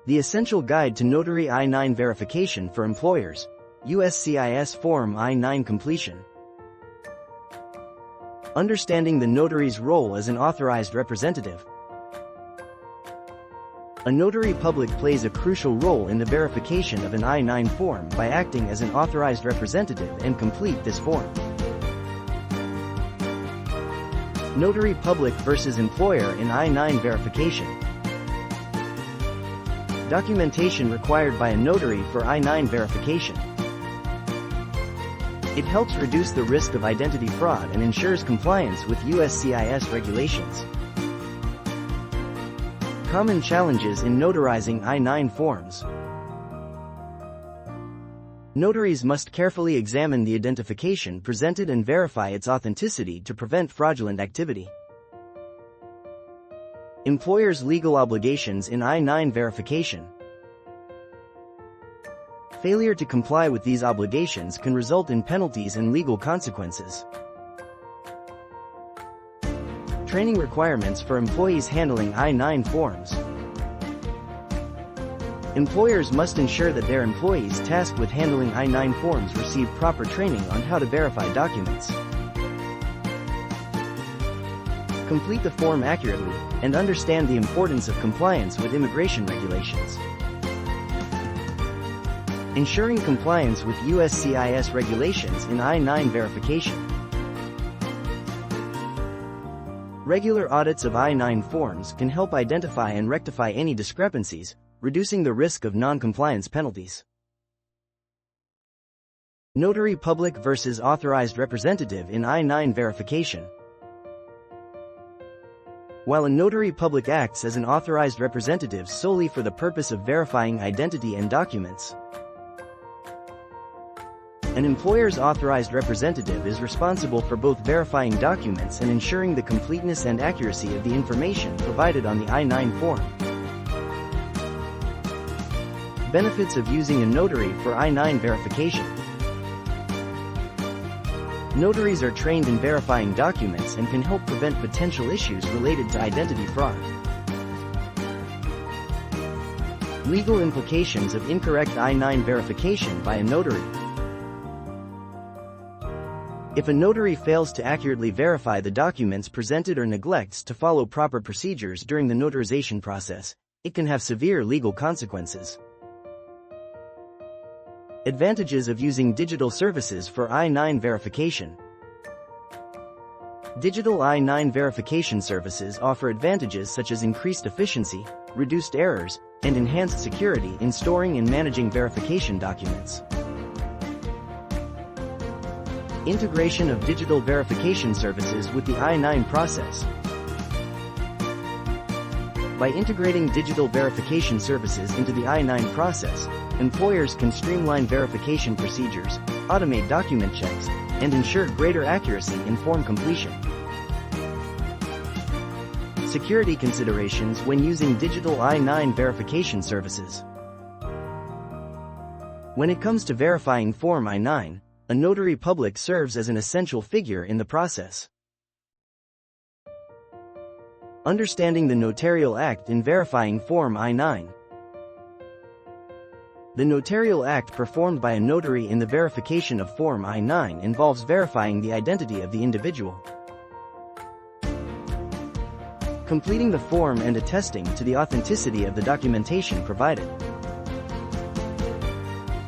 The Essential Guide to Notary I-9 Verification for Employers, USCIS Form I-9 Completion. Understanding the notary's role as an authorized representative. A notary public plays a crucial role in the verification of an I-9 form by acting as an authorized representative and complete this form. Notary public versus employer in I-9 verification. Documentation required by a notary for I-9 verification. It helps reduce the risk of identity fraud and ensures compliance with USCIS regulations. Common challenges in notarizing I-9 forms. Notaries must carefully examine the identification presented and verify its authenticity to prevent fraudulent activity. Employers' legal obligations in I-9 verification. Failure to comply with these obligations can result in penalties and legal consequences. Training requirements for employees handling I-9 forms. Employers must ensure that their employees tasked with handling I-9 forms receive proper training on how to verify documents. Complete the form accurately, and understand the importance of compliance with immigration regulations. Ensuring compliance with USCIS regulations in I-9 verification. Regular audits of I-9 forms can help identify and rectify any discrepancies, reducing the risk of non-compliance penalties. Notary public versus authorized representative in I-9 verification. While a notary public acts as an authorized representative solely for the purpose of verifying identity and documents, an employer's authorized representative is responsible for both verifying documents and ensuring the completeness and accuracy of the information provided on the I-9 form. Benefits of using a notary for I-9 verification. Notaries are trained in verifying documents and can help prevent potential issues related to identity fraud. Legal implications of incorrect I-9 verification by a notary. If a notary fails to accurately verify the documents presented or neglects to follow proper procedures during the notarization process, it can have severe legal consequences. Advantages of using digital services for I-9 verification. Digital I-9 verification services offer advantages such as increased efficiency, reduced errors, and enhanced security in storing and managing verification documents. Integration of digital verification services with the I-9 process. By integrating digital verification services into the I-9 process, employers can streamline verification procedures, automate document checks, and ensure greater accuracy in form completion. Security considerations when using digital I-9 verification services. When it comes to verifying Form I-9, a notary public serves as an essential figure in the process. Understanding the Notarial Act in verifying Form I-9. The Notarial Act performed by a notary in the verification of Form I-9 involves verifying the identity of the individual, completing the form and attesting to the authenticity of the documentation provided.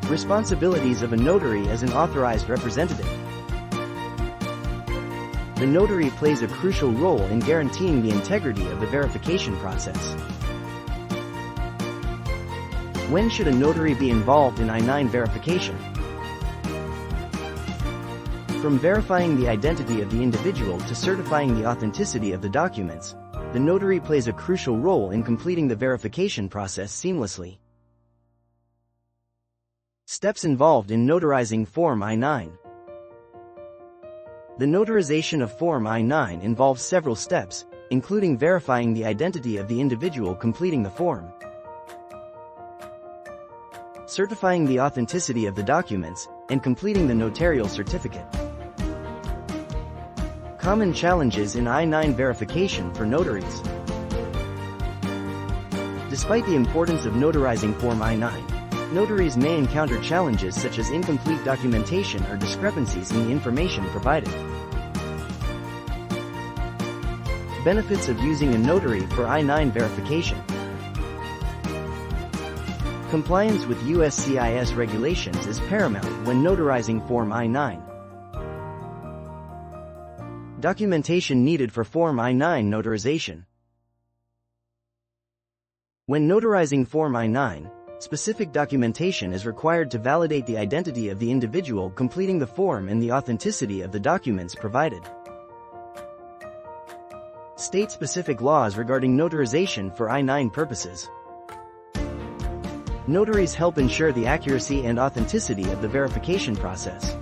Responsibilities of a notary as an authorized representative. The notary plays a crucial role in guaranteeing the integrity of the verification process. When should a notary be involved in I-9 verification? From verifying the identity of the individual to certifying the authenticity of the documents, the notary plays a crucial role in completing the verification process seamlessly. Steps involved in notarizing Form I-9. The notarization of Form I-9 involves several steps, including verifying the identity of the individual completing the form, certifying the authenticity of the documents, and completing the notarial certificate. Common challenges in I-9 verification for notaries. Despite the importance of notarizing Form I-9, notaries may encounter challenges such as incomplete documentation or discrepancies in the information provided. Benefits of using a notary for I-9 verification. Compliance with USCIS regulations is paramount when notarizing Form I-9. Documentation needed for Form I-9 notarization. When notarizing Form I-9, specific documentation is required to validate the identity of the individual completing the form and the authenticity of the documents provided. State-specific laws regarding notarization for I-9 purposes. Notaries help ensure the accuracy and authenticity of the verification process.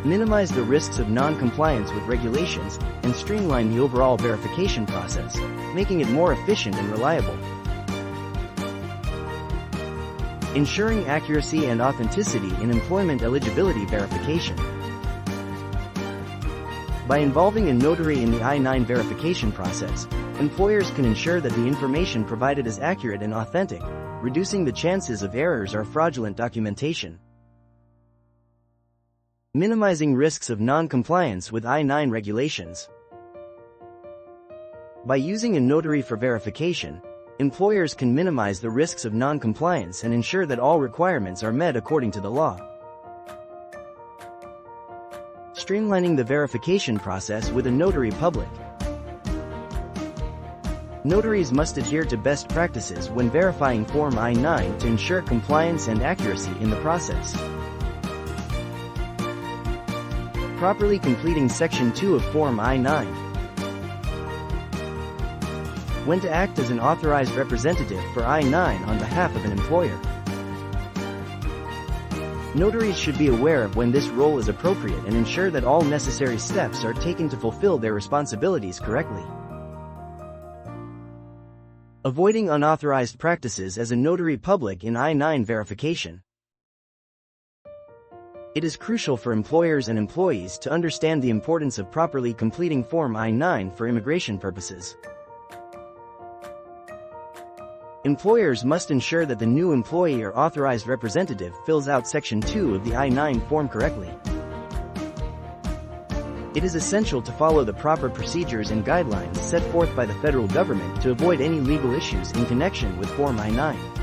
Minimize the risks of non-compliance with regulations, and streamline the overall verification process, making it more efficient and reliable. Ensuring accuracy and authenticity in employment eligibility verification. By involving a notary in the I-9 verification process, employers can ensure that the information provided is accurate and authentic, reducing the chances of errors or fraudulent documentation. Minimizing risks of non-compliance with I-9 regulations. By using a notary for verification, employers can minimize the risks of non-compliance and ensure that all requirements are met according to the law. Streamlining the verification process with a notary public. Notaries must adhere to best practices when verifying Form I-9 to ensure compliance and accuracy in the process. Properly completing Section 2 of Form I-9. When to act as an authorized representative for I-9 on behalf of an employer. Notaries should be aware of when this role is appropriate and ensure that all necessary steps are taken to fulfill their responsibilities correctly. Avoiding unauthorized practices as a notary public in I-9 verification. It is crucial for employers and employees to understand the importance of properly completing Form I-9 for immigration purposes. Employers must ensure that the new employee or authorized representative fills out Section 2 of the I-9 form correctly. It is essential to follow the proper procedures and guidelines set forth by the federal government to avoid any legal issues in connection with Form I-9.